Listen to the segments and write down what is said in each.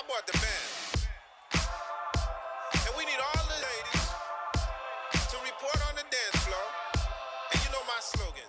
I brought the band. And we need all the ladies to report on the dance floor. And you know my slogan.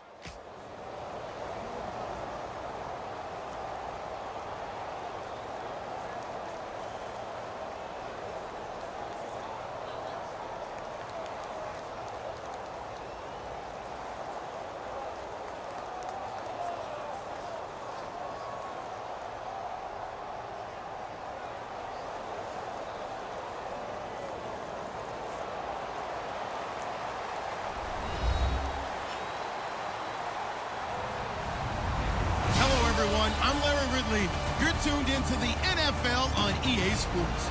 I'm Larry Ridley. You're tuned into the NFL on EA Sports.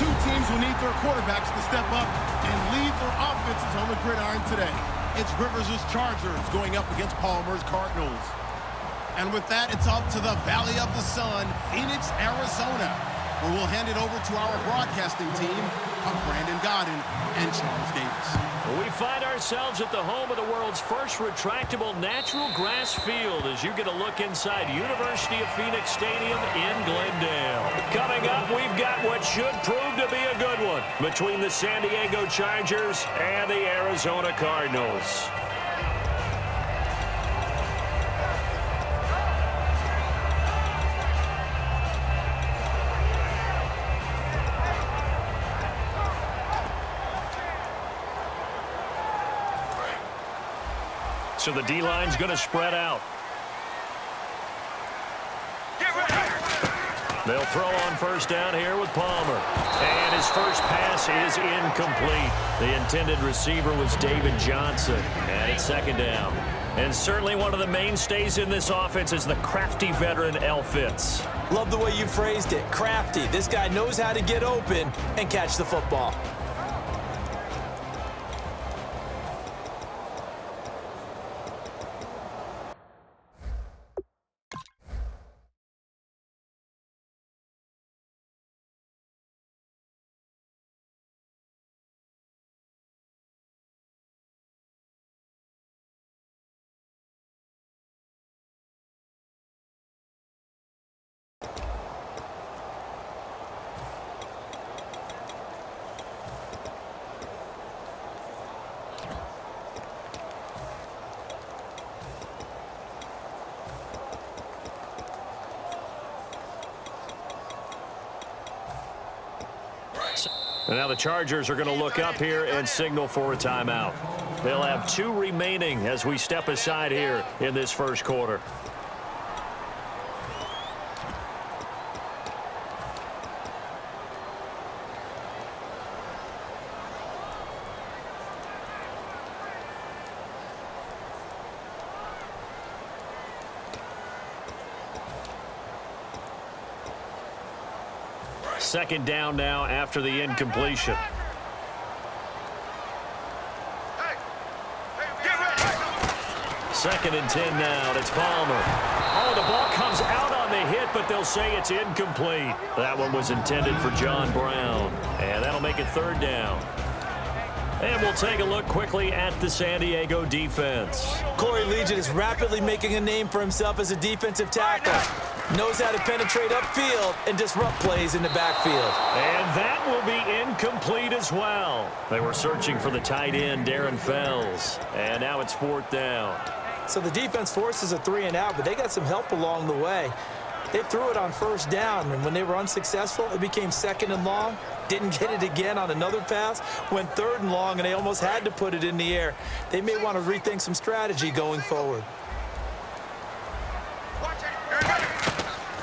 Two teams will need their quarterbacks to step up and lead their offenses on the gridiron today. It's Rivers' Chargers going up against Palmer's Cardinals. And with that, it's off to the Valley of the Sun, Phoenix, Arizona, where we'll hand it over to our broadcasting team of Brandon Godden and Charles Davis. We find ourselves at the home of the world's first retractable natural grass field as you get a look inside University of Phoenix Stadium in Glendale. Coming up, we've got what should prove to be a good one between the San Diego Chargers and the Arizona Cardinals. So the D-line's going to spread out. They'll throw on first down here with Palmer. And his first pass is incomplete. The intended receiver was David Johnson. And it's second down. And certainly one of the mainstays in this offense is the crafty veteran L. Fitz. Love the way you phrased it. Crafty. This guy knows how to get open and catch the football. And now the Chargers are going to look up here and signal for a timeout. They'll have 2 remaining as we step aside here in this first quarter. Second down now after the incompletion. Second and 10 now. It's Palmer. Oh, the ball comes out on the hit, but they'll say it's incomplete. That one was intended for John Brown. And that'll make it third down. And we'll take a look quickly at the San Diego defense. Corey Liuget is rapidly making a name for himself as a defensive tackle. Knows how to penetrate upfield and disrupt plays in the backfield. And that will be incomplete as well. They were searching for the tight end, Darren Fells. And now it's fourth down. So the defense forces a 3-and-out, but they got some help along the way. They threw it on first down, and when they were unsuccessful, it became second and long. Didn't get it again on another pass. Went third and long, and they almost had to put it in the air. They may want to rethink some strategy going forward.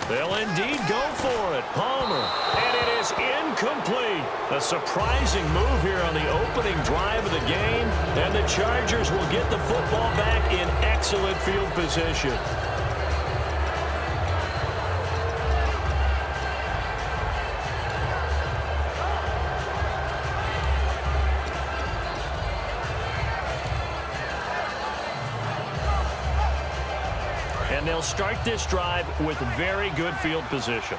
They'll indeed go for it. Palmer. And it is incomplete. A surprising move here on the opening drive of the game. And the Chargers will get the football back in excellent field position. And they'll start this drive with very good field position.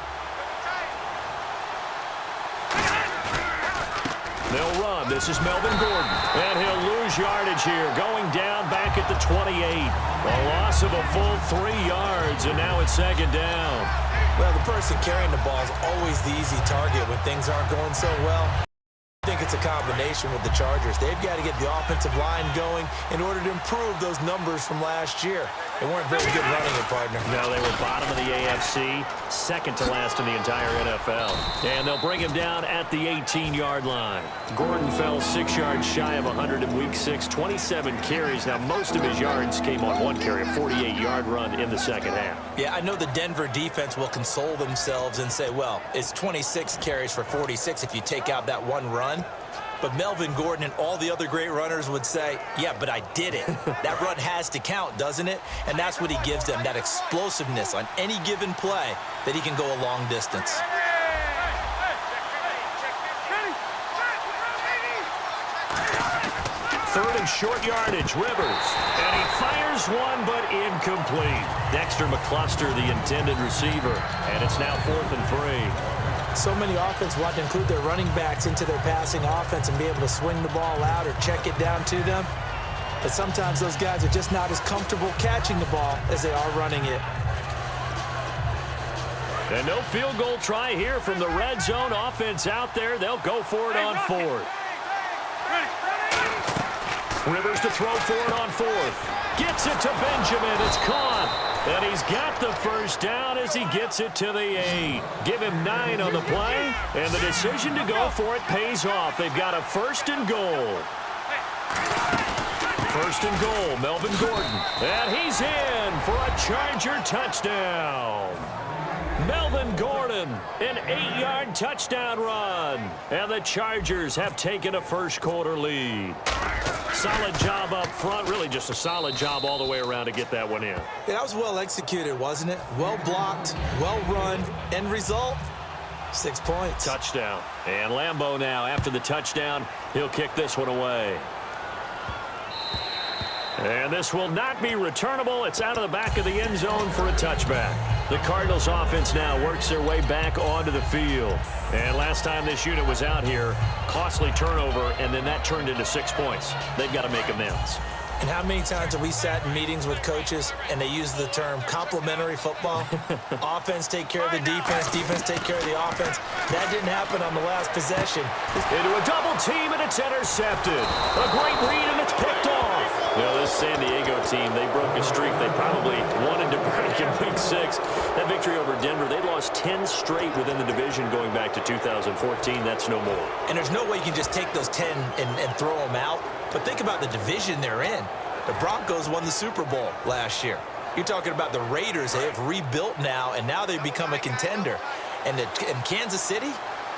They'll run. This is Melvin Gordon. And he'll lose yardage here, going down back at the 28. A loss of a full 3 yards, and now it's second down. Well, the person carrying the ball is always the easy target when things aren't going so well. I think it's a combination with the Chargers. They've got to get the offensive line going in order to improve those numbers from last year. They weren't very good running it, partner. No, they were bottom of the AFC, second to last in the entire NFL. And they'll bring him down at the 18-yard line. Gordon fell 6 yards shy of 100 in Week 6, 27 carries. Now, most of his yards came on one carry, a 48-yard run in the second half. Yeah, I know the Denver defense will console themselves and say, well, it's 26 carries for 46 if you take out that one run. But Melvin Gordon and all the other great runners would say, yeah, but I did it. That run has to count, doesn't it? And that's what he gives them, that explosiveness on any given play that he can go a long distance. Third and short yardage, Rivers. And he fires one, but incomplete. Dexter McCluster, the intended receiver. And it's now 4th and 3. So many offenses want to include their running backs into their passing offense and be able to swing the ball out or check it down to them. But sometimes those guys are just not as comfortable catching the ball as they are running it. And no field goal try here from the red zone offense out there. They'll go for it on 4th. Rivers to throw for it on 4th. Gets it to Benjamin. It's caught. And he's got the first down as he gets it to the 8. Give him 9 on the play. And the decision to go for it pays off. They've got a 1st and goal. 1st and goal, Melvin Gordon. And he's in for a Charger touchdown. Melvin Gordon, an 8-yard touchdown run. And the Chargers have taken a first-quarter lead. Solid job up front. Really just a solid job all the way around to get that one in. Yeah, that was well executed, wasn't it? Well blocked, well run. End result, 6 points. Touchdown. And Lambeau now, after the touchdown, he'll kick this one away. And this will not be returnable. It's out of the back of the end zone for a touchback. The Cardinals offense now works their way back onto the field. And last time this unit was out here, costly turnover, and then that turned into 6 points. They've got to make amends. And how many times have we sat in meetings with coaches and they use the term complementary football? Offense take care of the defense, defense take care of the offense. That didn't happen on the last possession. Into a double team, and it's intercepted. A great read, and it's picked off. You know, this San Diego team, they broke a streak they probably wanted to break in Week 6. That victory over Denver, they lost 10 straight within the division going back to 2014. That's no more. And there's no way you can just take those 10 and throw them out. But think about the division they're in. The Broncos won the Super Bowl last year. You're talking about the Raiders. They have rebuilt now, and now they've become a contender. And in Kansas City,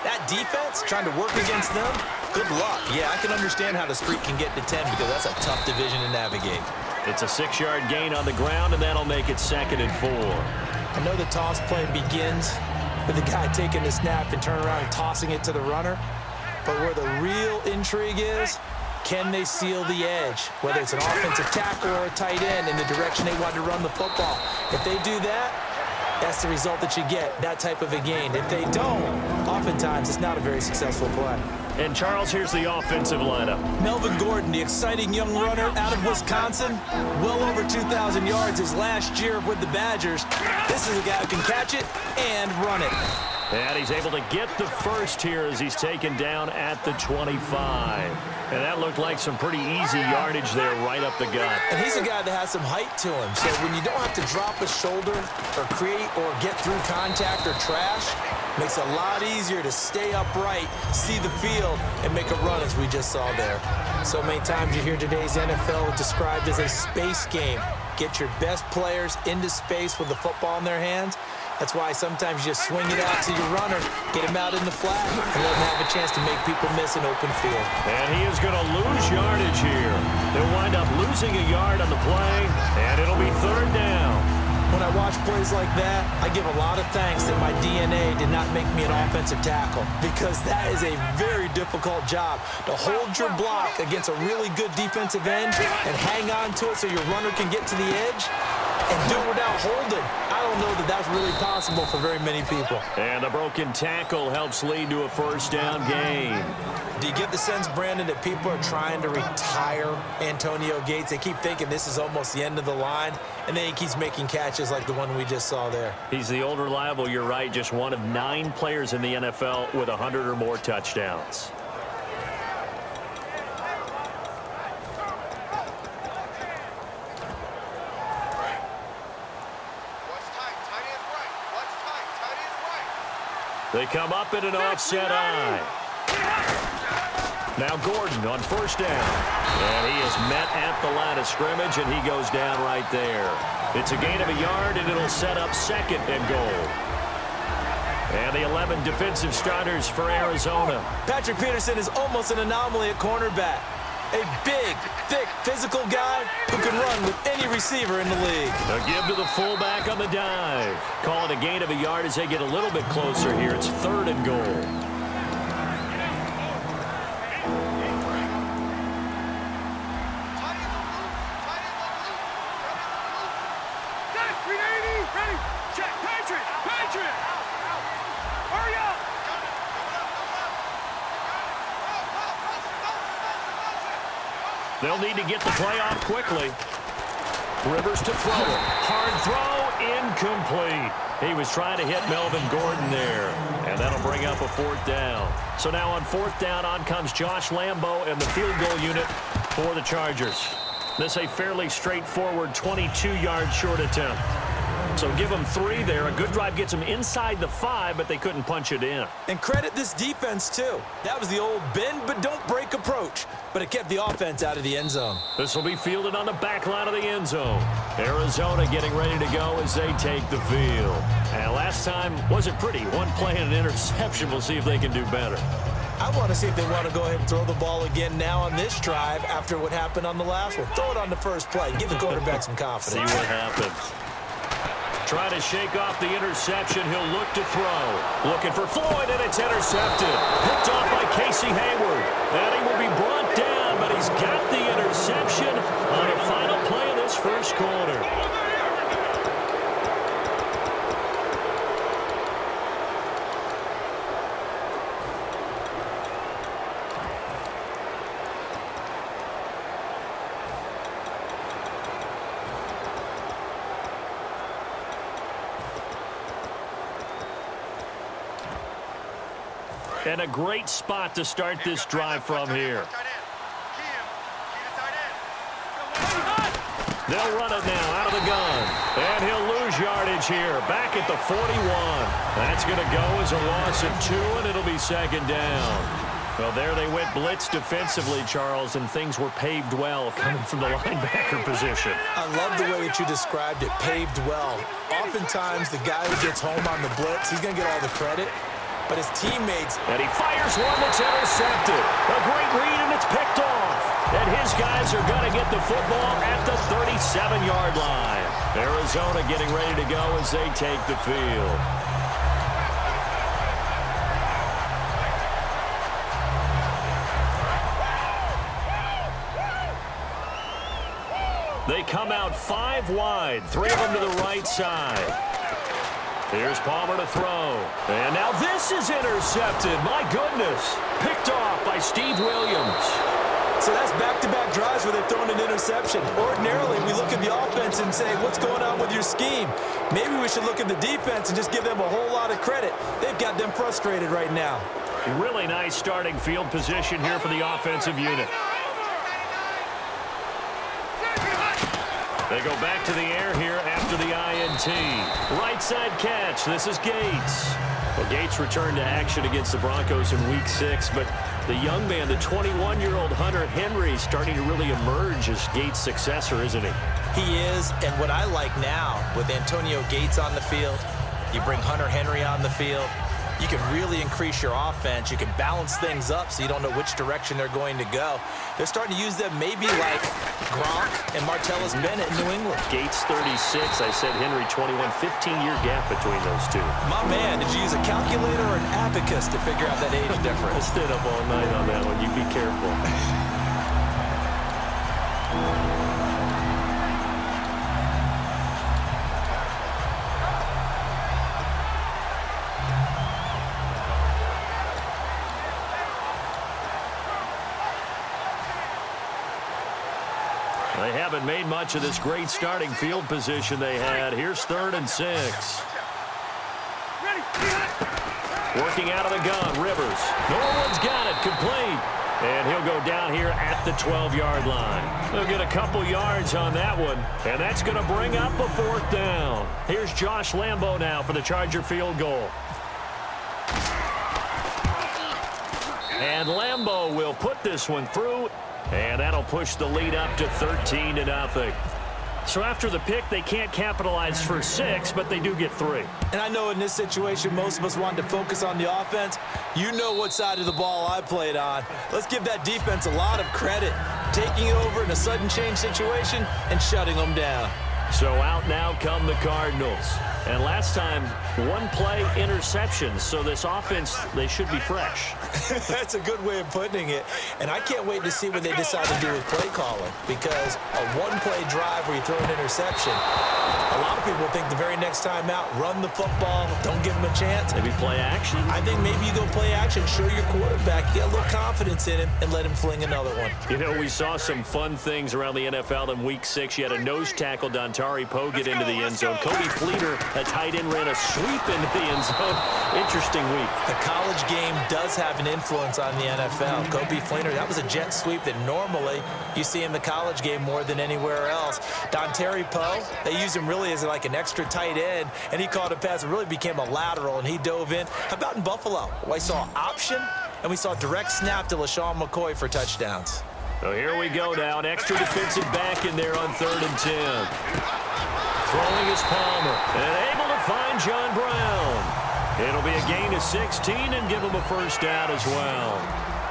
that defense, trying to work against them, good luck. Yeah, I can understand how the streak can get to 10 because that's a tough division to navigate. It's a 6-yard gain on the ground, and that'll make it 2nd and 4. I know the toss play begins with the guy taking the snap and turning around and tossing it to the runner. But where the real intrigue is, can they seal the edge, whether it's an offensive tackle or a tight end in the direction they want to run the football? If they do that, that's the result that you get, that type of a gain. If they don't, oftentimes it's not a very successful play. And, Charles, here's the offensive lineup. Melvin Gordon, the exciting young runner out of Wisconsin, well over 2,000 yards his last year with the Badgers. This is a guy who can catch it and run it. And he's able to get the first here as he's taken down at the 25. And that looked like some pretty easy yardage there right up the gut. And he's a guy that has some height to him. So when you don't have to drop a shoulder or create or get through contact or trash, makes it a lot easier to stay upright, see the field, and make a run as we just saw there. So many times you hear today's NFL described as a space game. Get your best players into space with the football in their hands. That's why sometimes you just swing it out to your runner, get him out in the flat, and let him have a chance to make people miss an open field. And he is going to lose yardage here. They'll wind up losing a yard on the play, and it'll be 3rd down. When I watch plays like that, I give a lot of thanks that my DNA did not make me an offensive tackle, because that is a very difficult job to hold your block against a really good defensive end and hang on to it so your runner can get to the edge. and do it without holding. I don't know that that's really possible for very many people. And the broken tackle helps lead to a first down gain. Do you get the sense, Brandon, that people are trying to retire Antonio Gates? They keep thinking this is almost the end of the line, and then he keeps making catches like the one we just saw there. He's the old reliable, you're right, just one of 9 players in the NFL with 100 or more touchdowns. They come up in an offset eye. Now Gordon on first down. And he is met at the line of scrimmage, and he goes down right there. It's a gain of a yard, and it'll set up second and goal. And the 11 defensive starters for Arizona. Patrick Peterson is almost an anomaly at cornerback. A big, thick, physical guy who can run with any receiver in the league. A give to the fullback on the dive. Call it a gain of a yard as they get a little bit closer here. It's third and goal. They'll need to get the play off quickly. Rivers to throw it. Hard throw, incomplete. He was trying to hit Melvin Gordon there, and that'll bring up a fourth down. So now on fourth down, on comes Josh Lambo and the field goal unit for the Chargers. This a fairly straightforward 22-yard short attempt. So give them 3 there. A good drive gets them inside the 5, but they couldn't punch it in. And credit this defense, too. That was the old bend but don't break approach, but it kept the offense out of the end zone. This will be fielded on the back line of the end zone. Arizona getting ready to go as they take the field. And last time wasn't pretty. One play and an interception. We'll see if they can do better. I want to see if they want to go ahead and throw the ball again now on this drive after what happened on the last one. Throw it on the first play. Give the quarterback some confidence. See what happens. Trying to shake off the interception. He'll look to throw. Looking for Floyd, and it's intercepted. Picked off by Casey Hayward. And he will be brought down, but he's got the interception on a final play of this first quarter. And a great spot to start this drive from here. They'll run it now out of the gun. And he'll lose yardage here. Back at the 41. That's going to go as a loss of 2, and it'll be second down. Well, there they went blitz defensively, Charles, and things were paved well coming from the linebacker position. I love the way that you described it, paved well. Oftentimes, the guy who gets home on the blitz, he's going to get all the credit. But his teammates... And he fires one that's intercepted. A great read, and it's picked off. And his guys are going to get the football at the 37-yard line. Arizona getting ready to go as they take the field. They come out 5 wide, 3 of them to the right side. Here's Palmer to throw. And now this is intercepted. My goodness. Picked off by Steve Williams. So that's back-to-back drives where they've thrown an interception. Ordinarily, we look at the offense and say, what's going on with your scheme? Maybe we should look at the defense and just give them a whole lot of credit. They've got them frustrated right now. Really nice starting field position here for the offensive unit. They go back to the air here after the INT. Right side catch. This is Gates. Well, Gates returned to action against the Broncos in Week 6, but the young man, the 21-year-old Hunter Henry, starting to really emerge as Gates' successor, isn't he? He is, and what I like now, with Antonio Gates on the field, you bring Hunter Henry on the field, you can really increase your offense. You can balance things up so you don't know which direction they're going to go. They're starting to use them maybe like Gronk and Martellus Bennett in New England. Gates 36, I said Henry 21, 15-year gap between those two. My man, did you use a calculator or an abacus to figure out that age difference? I stayed up all night on that one. You be careful. They haven't made much of this great starting field position they had. Here's 3rd and 6. Working out of the gun, Rivers. Norwood's got it, complete. And he'll go down here at the 12-yard line. They'll get a couple yards on that one, and that's going to bring up a 4th down. Here's Josh Lambo now for the Charger field goal. And Lambo will put this one through, and that'll push the lead up to 13-0. So after the pick, they can't capitalize for 6, but they do get 3. And I know in this situation, most of us wanted to focus on the offense. You know what side of the ball I played on. Let's give that defense a lot of credit, taking it over in a sudden change situation and shutting them down. So out now come the Cardinals. And last time, 1-play interceptions. So this offense, they should be fresh. That's a good way of putting it. And I can't wait to see what they decide to do with play calling, because a 1-play drive where you throw an interception, a lot of people think the very next time out, run the football, don't give them a chance. Maybe play action? I think maybe you go play action, show your quarterback, get a little confidence in him, and let him fling another one. You know, we saw some fun things around the NFL in Week 6. You had a nose tackle, Dontari Poe, get into the end zone. Cody Fleeter, a tight end, ran a sweep into the end zone. Interesting week. The college game does have an influence on the NFL. Kobe Fleener, that was a jet sweep that normally you see in the college game more than anywhere else. Dontari Poe, they used him really as like an extra tight end, and he caught a pass. It really became a lateral, and he dove in. How about in Buffalo? Well, I saw option, and we saw direct snap to LaShawn McCoy for touchdowns. So here we go now. An extra defensive back in there on 3rd and 10. Throwing is Palmer, and able to find John Brown. It'll be a gain of 16 and give him a 1st down as well.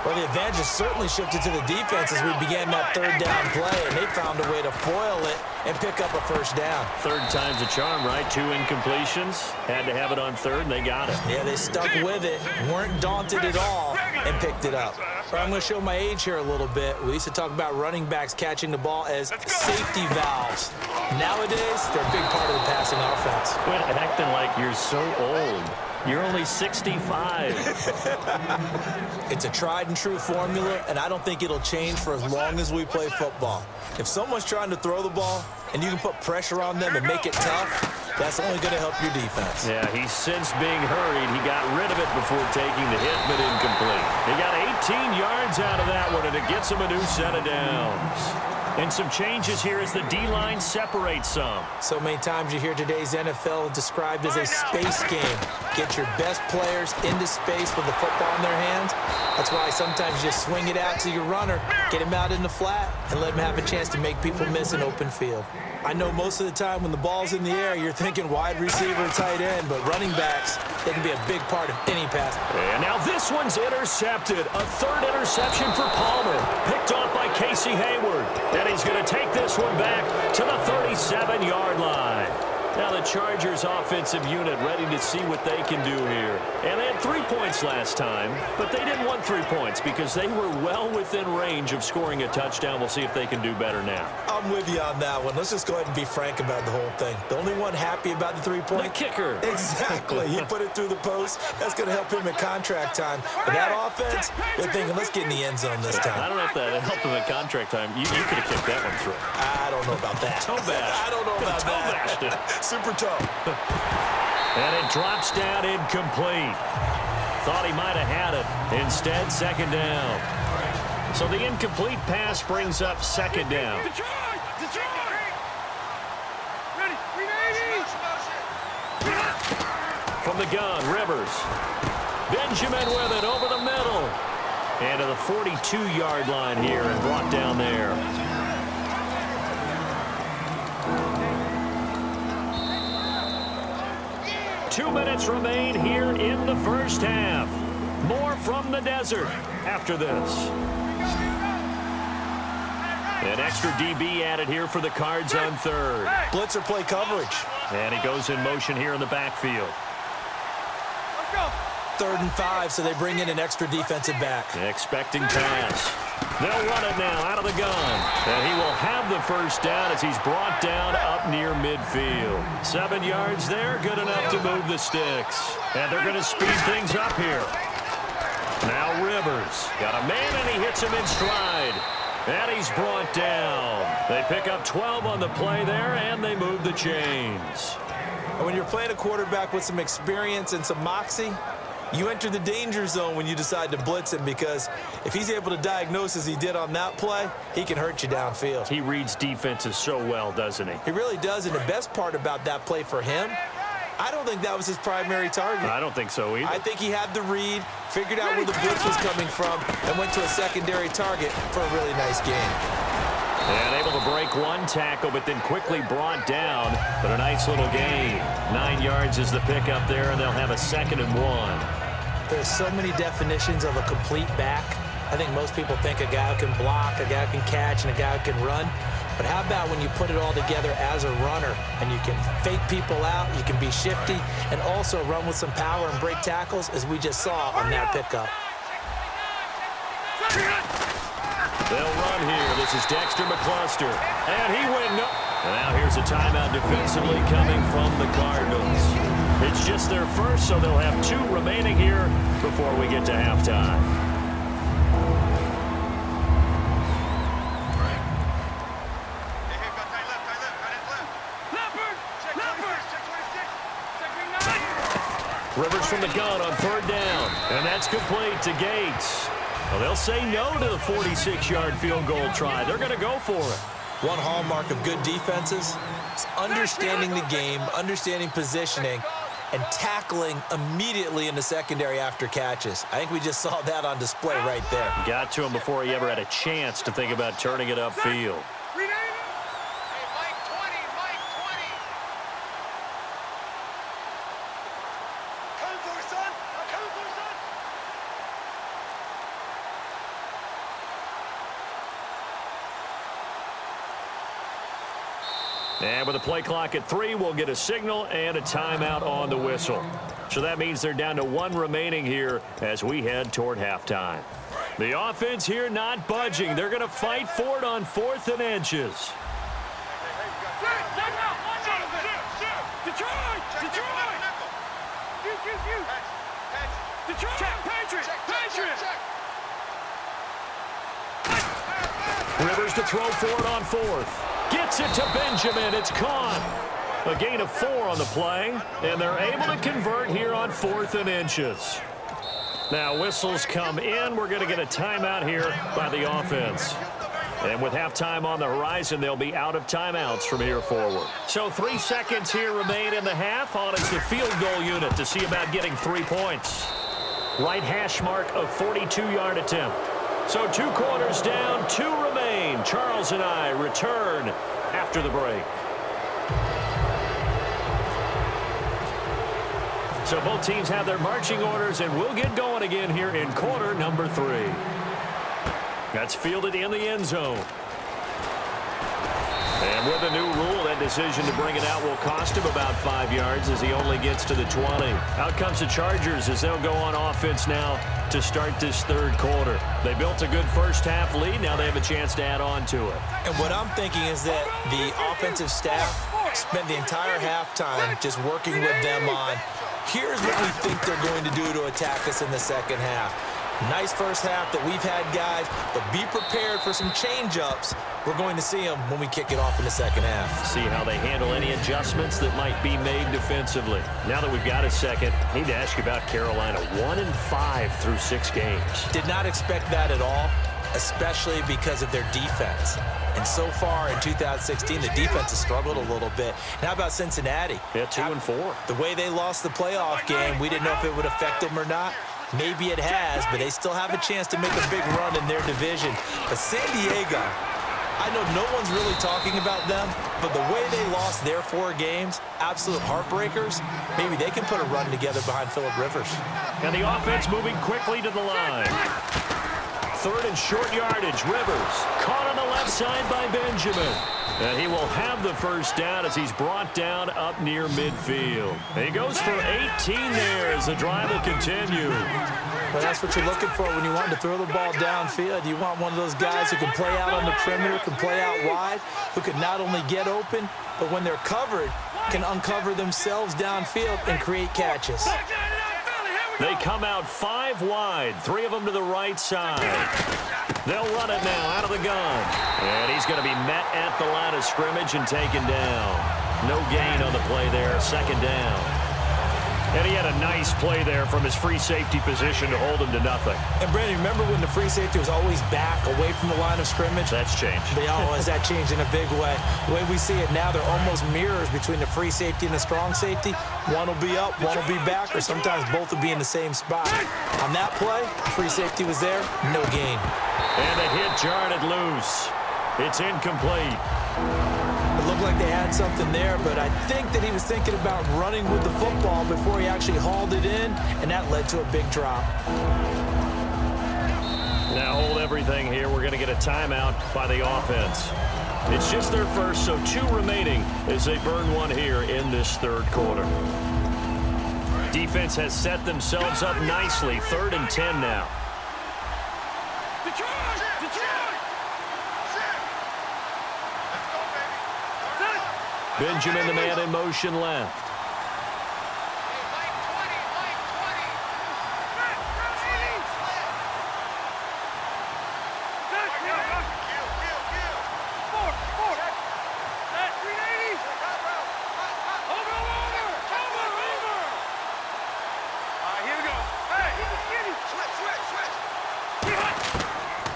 Well, the advantage has certainly shifted to the defense as we began that 3rd down play, and they found a way to foil it and pick up a 1st down. 3rd time's a charm, right? 2 incompletions. Had to have it on 3rd, and they got it. Yeah, they stuck with it, weren't daunted at all, and picked it up. But I'm going to show my age here a little bit. We used to talk about running backs catching the ball as safety valves. Nowadays, they're a big part of the passing offense. Quit acting like you're so old. You're only 65. It's a tried and true formula, and I don't think it'll change for as long as we play football. If someone's trying to throw the ball and you can put pressure on them and make it tough, that's only going to help your defense. Yeah, he's since being hurried. He got rid of it before taking the hit, but incomplete. He got 18 yards out of that one, and it gets him a new set of downs. And some changes here as the D-line separates some. So many times you hear today's NFL described as a space game. Get your best players into space with the football in their hands. That's why sometimes you just swing it out to your runner, get him out in the flat, and let him have a chance to make people miss an open field. I know most of the time when the ball's in the air, you're thinking wide receiver, tight end, but running backs, they can be a big part of any pass. And now this one's intercepted. A 3rd interception for Palmer. Picked off by Casey Hayward. And he's going to take this one back to the 37-yard line. Now the Chargers offensive unit ready to see what they can do here. And they had 3 points last time, but they didn't want 3 points because they were well within range of scoring a touchdown. We'll see if they can do better now. I'm with you on that one. Let's just go ahead and be frank about the whole thing. The only one happy about the 3-point? The kicker. Exactly. He put it through the post. That's going to help him at contract time. But that offense, they're thinking, let's get in the end zone this time. I don't know if that helped him at contract time. You could have kicked that one through. I don't know about that. Toe bash. I don't know about that. Toe bashed it. Super toe. And it drops down incomplete. Thought he might have had it. Instead, 2nd down. So the incomplete pass brings up 2nd down. From the gun, Rivers. Benjamin with it over the middle. And to the 42-yard line here and brought down there. Two minutes remain here in the 1st half. More from the desert after this. An extra DB added here for the Cards on 3rd. Blitzer play coverage. And he goes in motion here in the backfield. Let's go. 3rd and 5, so they bring in an extra defensive back. Expecting pass. They'll run it now out of the gun. And he will have the 1st down as he's brought down up near midfield. 7 yards there, good enough to move the sticks. And they're going to speed things up here. Now Rivers. Got a man and he hits him in stride. And he's brought down. They pick up 12 on the play there, and they move the chains. When you're playing a quarterback with some experience and some moxie, you enter the danger zone when you decide to blitz him, because if he's able to diagnose as he did on that play, he can hurt you downfield. He reads defenses so well, doesn't he? He really does, and the best part about that play for him, I don't think that was his primary target. I don't think so either. I think he had the read, figured out where the blitz was coming from, and went to a secondary target for a really nice game. And able to break one tackle, but then quickly brought down. But a nice little gain. 9 yards is the pickup there, and they'll have a 2nd and 1. There's so many definitions of a complete back. I think most people think a guy who can block, a guy who can catch, and a guy who can run. But how about when you put it all together as a runner, and you can fake people out, you can be shifty, and also run with some power and break tackles, as we just saw on that pickup. They'll run here. This is Dexter McCluster. And he went no. And now here's a timeout defensively coming from the Cardinals. It's just their first, so they'll have 2 remaining here before we get to halftime. Rivers from the gun on 3rd down. And that's complete to Gates. Well, they'll say no to the 46-yard field goal try. They're going to go for it. One hallmark of good defenses is understanding the game, understanding positioning, and tackling immediately in the secondary after catches. I think we just saw that on display right there. Got to him before he ever had a chance to think about turning it upfield. And with a play clock at 3, we'll get a signal and a timeout on the whistle. So that means they're down to 1 remaining here as we head toward halftime. The offense here not budging. They're going to fight for it on 4th and inches. Rivers to throw for it on 4th. Gets it to Benjamin. It's caught. A gain of 4 on the play, and they're able to convert here on 4th and inches. Now whistles come in. We're going to get a timeout here by the offense. And with halftime on the horizon, they'll be out of timeouts from here forward. So 3 seconds here remain in the half. On it's the field goal unit to see about getting 3 points. Right hash mark of 42-yard attempt. So 2 quarters down, 2 remain. Charles and I return after the break. So both teams have their marching orders, and we'll get going again here in quarter number 3. That's fielded in the end zone. And with a new rule, that decision to bring it out will cost him about 5 yards as he only gets to the 20. Out comes the Chargers as they'll go on offense now to start this 3rd quarter. They built a good first-half lead. Now they have a chance to add on to it. And what I'm thinking is that the offensive staff spent the entire halftime just working with them on, here's what we think they're going to do to attack us in the 2nd half. Nice first half that we've had, guys, but be prepared for some change-ups. We're going to see them when we kick it off in the 2nd half. See how they handle any adjustments that might be made defensively. Now that we've got a second, I need to ask you about Carolina. 1-5 through 6 games. Did not expect that at all, especially because of their defense. And so far in 2016, the defense has struggled a little bit. And how about Cincinnati? Yeah, 2-4. The way they lost the playoff game, we didn't know if it would affect them or not. Maybe it has, but they still have a chance to make a big run in their division. But San Diego, I know no one's really talking about them, but the way they lost their 4 games, absolute heartbreakers, maybe they can put a run together behind Phillip Rivers. And the offense moving quickly to the line. 3rd and short yardage. Rivers caught on the left side by Benjamin. And he will have the first down as he's brought down up near midfield. And he goes for 18 there as the drive will continue. Well, that's what you're looking for when you want to throw the ball downfield. You want one of those guys who can play out on the perimeter, can play out wide, who can not only get open, but when they're covered, can uncover themselves downfield and create catches. They come out 5 wide, 3 of them to the right side. They'll run it now out of the gun. And he's going to be met at the line of scrimmage and taken down. No gain on the play there, second down. And he had a nice play there from his free safety position to hold him to nothing. And, Brandon, remember when the free safety was always back away from the line of scrimmage? That's changed. That changed in a big way. The way we see it now, they're almost mirrors between the free safety and the strong safety. One will be up, one will be back, or sometimes both will be in the same spot. On that play, free safety was there, no gain. And the hit jarred it loose. It's incomplete. It looked like they had something there, but I think that he was thinking about running with the football before he actually hauled it in, and that led to a big drop. Now hold everything here. We're going to get a timeout by the offense. It's just their first, so 2 remaining as they burn one here in this third quarter. Defense has set themselves up nicely. 3rd and 10 now. Benjamin, the man in motion left.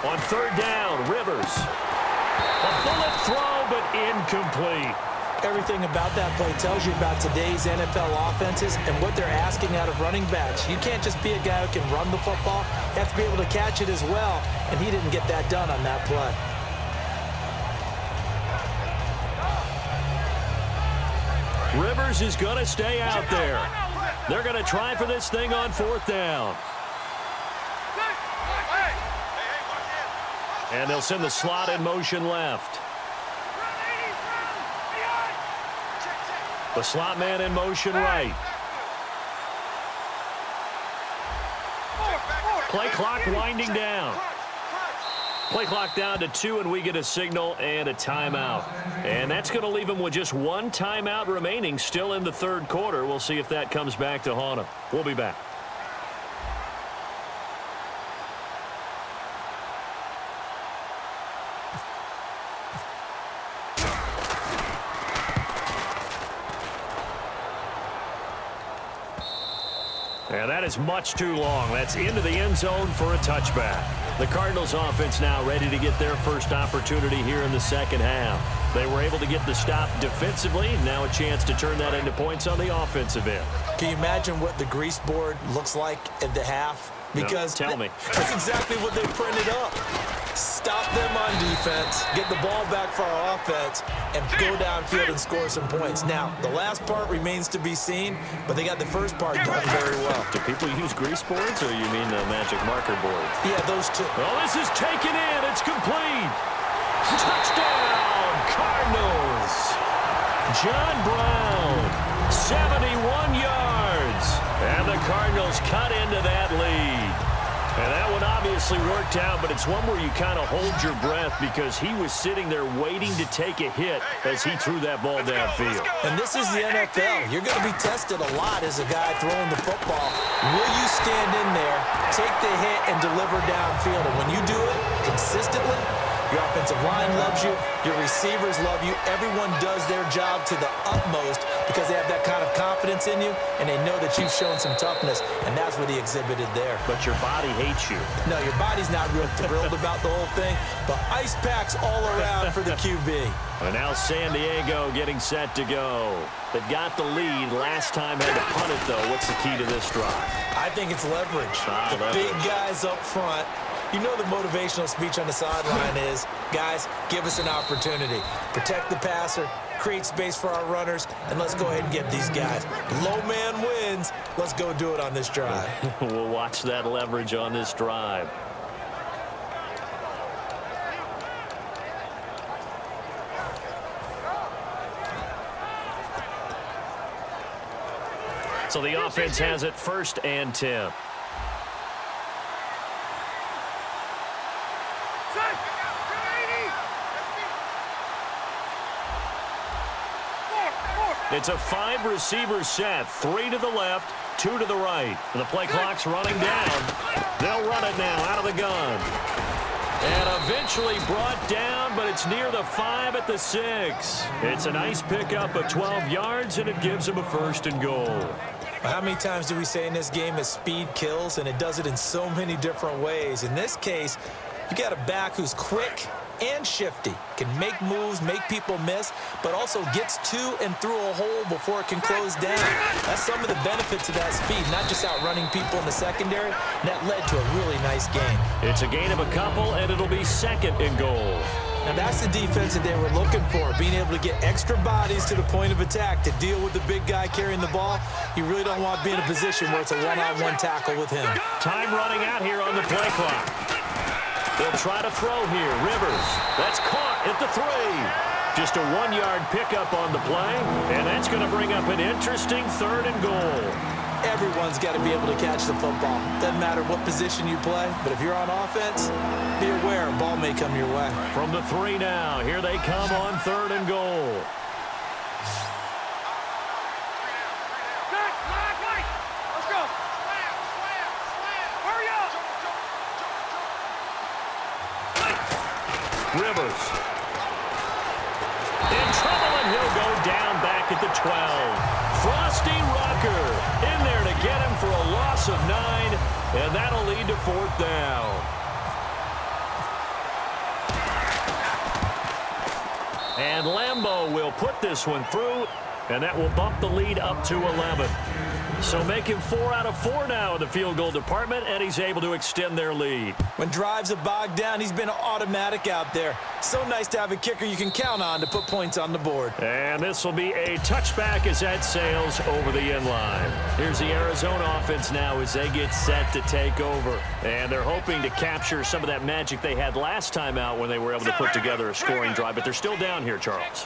On 3rd down, Rivers. A bullet throw, but incomplete. Everything about that play tells you about today's NFL offenses and what they're asking out of running backs. You can't just be a guy who can run the football. You have to be able to catch it as well, and he didn't get that done on that play. Rivers is going to stay out there. They're going to try for this thing on 4th down. And they'll send the slot in motion left. The slot man in motion right. Play clock winding down. Play clock down to 2, and we get a signal and a timeout. And that's going to leave them with just 1 timeout remaining still in the third quarter. We'll see if that comes back to haunt them. We'll be back. And that is much too long. That's into the end zone for a touchback. The Cardinals offense now ready to get their first opportunity here in the second half. They were able to get the stop defensively. Now a chance to turn that into points on the offensive end. Can you imagine what the grease board looks like at the half? Because no, tell me. That's exactly what they printed up. Stop them on defense, get the ball back for our offense, and go downfield and score some points. Now, the last part remains to be seen, but they got the first part done very well. Do people use grease boards, or you mean the magic marker board? Yeah, those two. Well, this is taken in. It's complete. Touchdown, Cardinals. John Brown, 71 yards. And the Cardinals cut into that lead. And that one obviously worked out, but it's one where you kind of hold your breath because he was sitting there waiting to take a hit as he threw that ball downfield. And this is the NFL. You're going to be tested a lot as a guy throwing the football. Will you stand in there, take the hit, and deliver downfield? And when you do it consistently, your offensive line loves you, your receivers love you. Everyone does their job to the utmost because they have that kind of confidence in you, and they know that you've shown some toughness, and that's what he exhibited there. But your body hates you. No, your body's not real thrilled about the whole thing, but ice packs all around for the QB. And now San Diego getting set to go. They've got the lead. Last time had to punt it, though. What's the key to this drive? I think it's leverage. Big guys up front. You know the motivational speech on the sideline is, guys, give us an opportunity. Protect the passer, create space for our runners, and let's go ahead and get these guys. Low man wins. Let's go do it on this drive. We'll watch that leverage on this drive. So the offense has it 1st and 10. It's a 5-receiver set, 3 to the left, 2 to the right. The play clock's running down. They'll run it now out of the gun. And eventually brought down, but it's near the 5 at the 6. It's a nice pickup of 12 yards, and it gives them a 1st and goal. How many times do we say in this game that speed kills, and it does it in so many different ways? In this case, you got a back who's quick and shifty, can make moves, make people miss, but also gets to and through a hole before it can close down. That's some of the benefits of that speed, not just outrunning people in the secondary. That led to a really nice game. It's a gain of a couple, and it'll be 2nd and goal. Now that's the defense that they were looking for, being able to get extra bodies to the point of attack to deal with the big guy carrying the ball. You really don't want to be in a position where it's a one-on-one tackle with him. Time running out here on the play clock. They'll try to throw here. Rivers. That's caught at the 3. Just a 1-yard pickup on the play, and that's going to bring up an interesting 3rd and goal. Everyone's got to be able to catch the football. Doesn't matter what position you play, but if you're on offense, be aware a ball may come your way. From the 3 now, here they come on 3rd and goal. Let's go. Hurry up. Rivers. In trouble, and he'll go down back at the 12. Frosty Rucker in there to get him for a loss of 9, and that'll lead to 4th down. And Lambo will put this one through, and that will bump the lead up to 11. So making 4 out of 4 now in the field goal department, and he's able to extend their lead. When drives are bogged down, he's been automatic out there. So nice to have a kicker you can count on to put points on the board. And this will be a touchback as that sails over the end line. Here's the Arizona offense now as they get set to take over. And they're hoping to capture some of that magic they had last time out when they were able to put together a scoring drive. But they're still down here, Charles.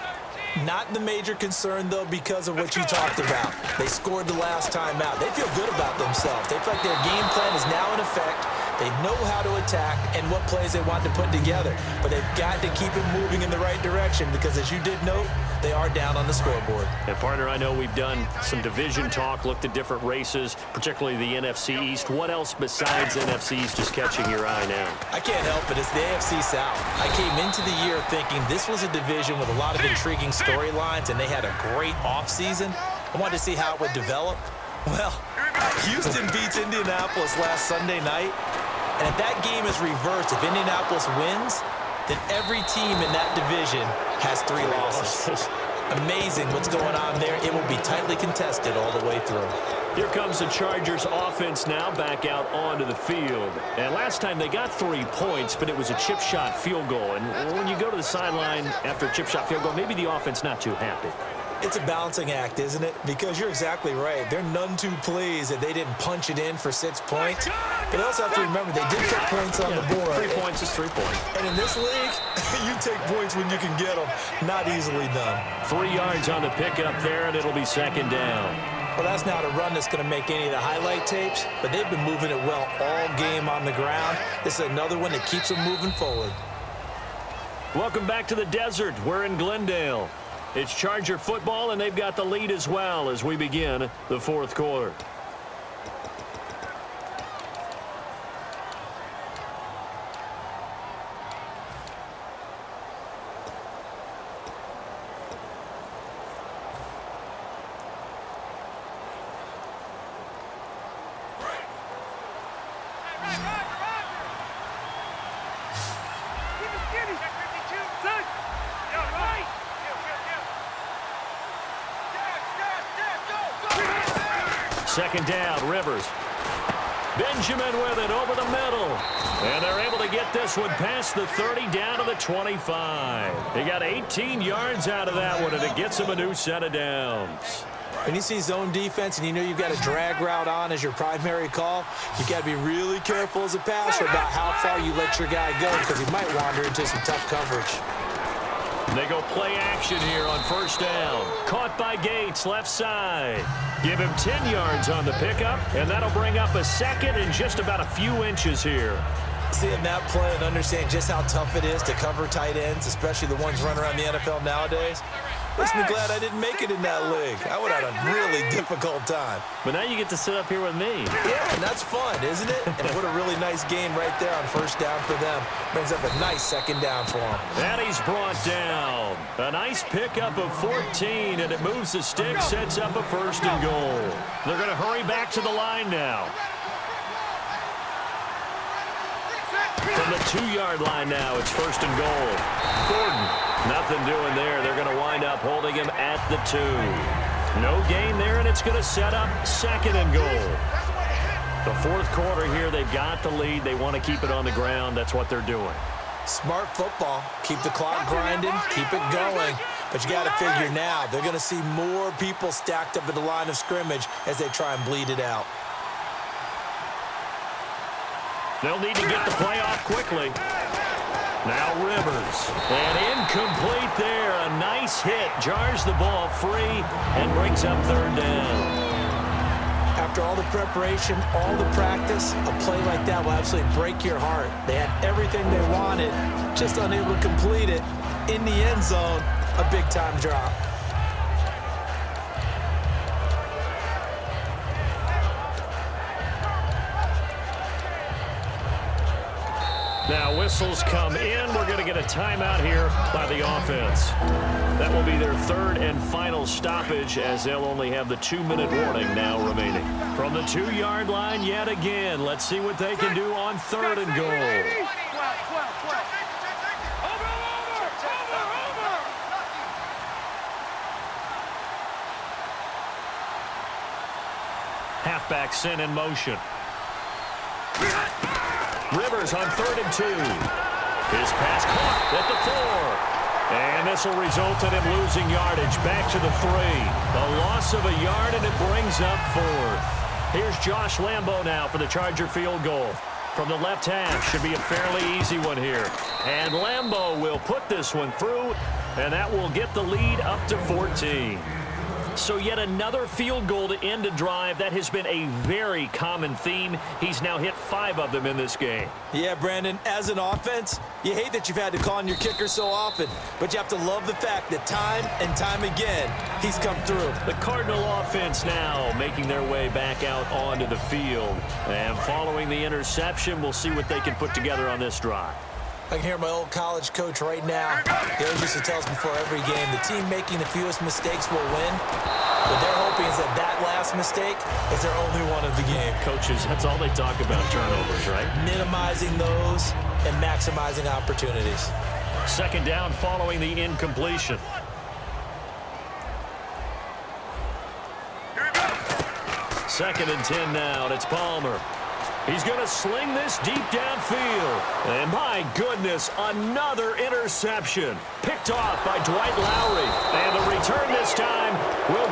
Not the major concern, though, because of what you talked about. They scored the last time out. They feel good about themselves. They feel like their game plan is now in effect. They know how to attack and what plays they want to put together. But they've got to keep it moving in the right direction because, as you did note, they are down on the scoreboard. And, partner, I know we've done some division talk, looked at different races, particularly the NFC East. What else besides NFC East is catching your eye now? I can't help it. It's the AFC South. I came into the year thinking this was a division with a lot of intriguing storylines, and they had a great offseason. I wanted to see how it would develop. Well, Houston beats Indianapolis last Sunday night, and if that game is reversed, if Indianapolis wins, then every team in that division has 3 losses. Amazing what's going on there. It will be tightly contested all the way through. Here comes the Chargers offense now back out onto the field. And last time they got 3 points, but it was a chip shot field goal. And when you go to the sideline after a chip shot field goal, maybe the offense not too happy. It's a balancing act, isn't it? Because you're exactly right. They're none too pleased that they didn't punch it in for 6 points. But also have to remember they did put points on the board. 3 points is 3 points. And in this league, you take points when you can get them. Not easily done. 3 yards on the pickup there, and it'll be 2nd down. Well, that's not a run that's going to make any of the highlight tapes, but they've been moving it well all game on the ground. This is another one that keeps them moving forward. Welcome back to the desert. We're in Glendale. It's Charger football, and they've got the lead as well as we begin the 4th quarter. Second down, Rivers. Benjamin with it over the middle. And they're able to get this one past the 30 down to the 25. They got 18 yards out of that one, and it gets them a new set of downs. When you see zone defense and you know you've got a drag route on as your primary call, you've got to be really careful as a passer about how far you let your guy go because he might wander into some tough coverage. They go play action here on 1st down. Caught by Gates, left side. Give him 10 yards on the pickup, and that'll bring up a 2nd and just about a few inches here. Seeing that play and understand just how tough it is to cover tight ends, especially the ones running around the NFL nowadays, Makes me glad I didn't make it in that league. I would have had a really difficult time. But now you get to sit up here with me. Yeah, and that's fun, isn't it? And what a really nice gain right there on first down for them. Brings up a nice second down for them. And he's brought down. A nice pickup of 14, and it moves the stick, sets up a 1st and goal. They're going to hurry back to the line now. From the 2-yard line now, it's 1st and goal. Gordon, nothing doing there. They're going to wind up holding him at the 2. No gain there, and it's going to set up 2nd and goal. The 4th quarter here, they've got the lead. They want to keep it on the ground. That's what they're doing. Smart football. Keep the clock grinding. Keep it going. But you got to figure now, they're going to see more people stacked up at the line of scrimmage as they try and bleed it out. They'll need to get the play off quickly. Now Rivers. And incomplete there. A nice hit. Jars the ball free and brings up 3rd down. After all the preparation, all the practice, a play like that will absolutely break your heart. They had everything they wanted, just unable to complete it. In the end zone, a big-time drop. Now whistles come in. We're going to get a timeout here by the offense. That will be their 3rd and final stoppage, as they'll only have the 2-minute warning now remaining. From the 2-yard line yet again. Let's see what they can do on 3rd and goal. Halfback sent in motion. Rivers on 3rd and 2. His pass caught at the 4. And this will result in him losing yardage back to the 3. A loss of a yard, and it brings up 4th. Here's Josh Lambo now for the Charger field goal. From the left half, should be a fairly easy one here. And Lambo will put this one through, and that will get the lead up to 14. So yet another field goal to end a drive. That has been a very common theme. He's now hit 5 of them in this game. Yeah, Brandon, as an offense, you hate that you've had to call on your kicker so often, but you have to love the fact that time and time again, he's come through. The Cardinal offense now making their way back out onto the field. And following the interception, we'll see what they can put together on this drive. I can hear my old college coach right now. He always used to tell us before every game, the team making the fewest mistakes will win. What they're hoping is that last mistake is their only one of the game. Coaches, that's all they talk about, turnovers, right? Minimizing those and maximizing opportunities. 2nd down following the incompletion. Second and 10 now, and it's Palmer. He's going to sling this deep downfield. And my goodness, another interception. Picked off by Dwight Lowry. And the return this time will